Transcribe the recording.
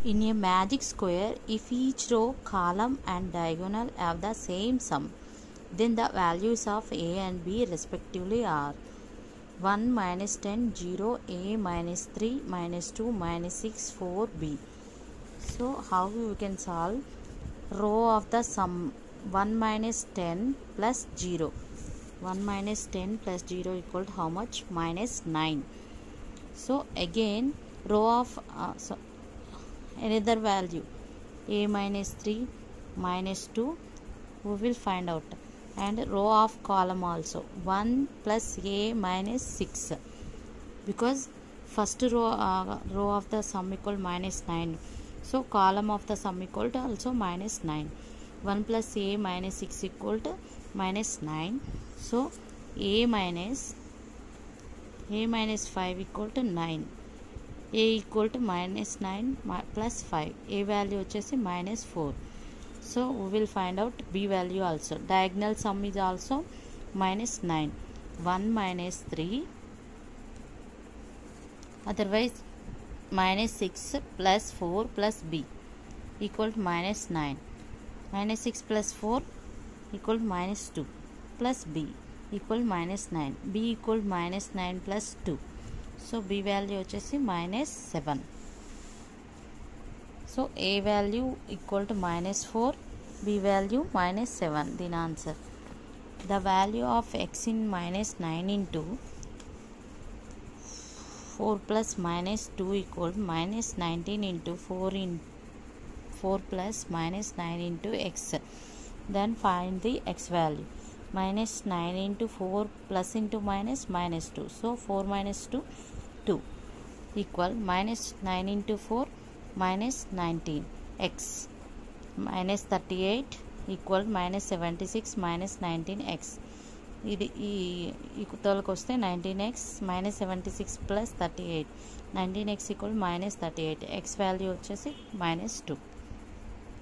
In a magic square, if each row, column and diagonal have the same sum, then the values of a and b respectively are 1 minus 10 0 a minus 3 minus 2 minus 6 4 b. So how we can solve? Row of the sum 1 minus 10 plus 0. 1 minus 10 plus 0 equal to how much? Minus 9. So again row of another value a minus 3 minus 2 we will find out, and row of column also 1 plus a minus 6, because first row of the sum equal minus 9, so column of the sum equal to also minus 9. 1 plus a minus 6 equal to minus 9, so a minus 5 equal to 9, a equal to minus 9 plus 5, a value వచ్చేసి minus 4. So we will find out b value also. Diagonal sum is also minus 9. 1 minus 3, otherwise minus 6 plus 4 plus b equal to minus 9. Minus 6 plus 4 equal to minus 2 plus b equal minus 9. b equal minus 9 plus 2. So b value వచ్చేసి minus 7. So a value equal to minus 4, b value minus 7. Then answer. The value of x in minus 9 into 4 plus minus 2 equal to minus 19 into 4 plus minus 9 into x. Then find the x value. Minus 9 into 4 plus into minus 2. So 4 minus 2 2 equal minus 9 into 4 minus 19 x minus 38 equal minus 76 minus 19x. ఇది ఈ ఈక్వల్కి వస్తే 19x minus 76 plus 38, 19x equal minus 38, x value వచ్చేసి minus 2.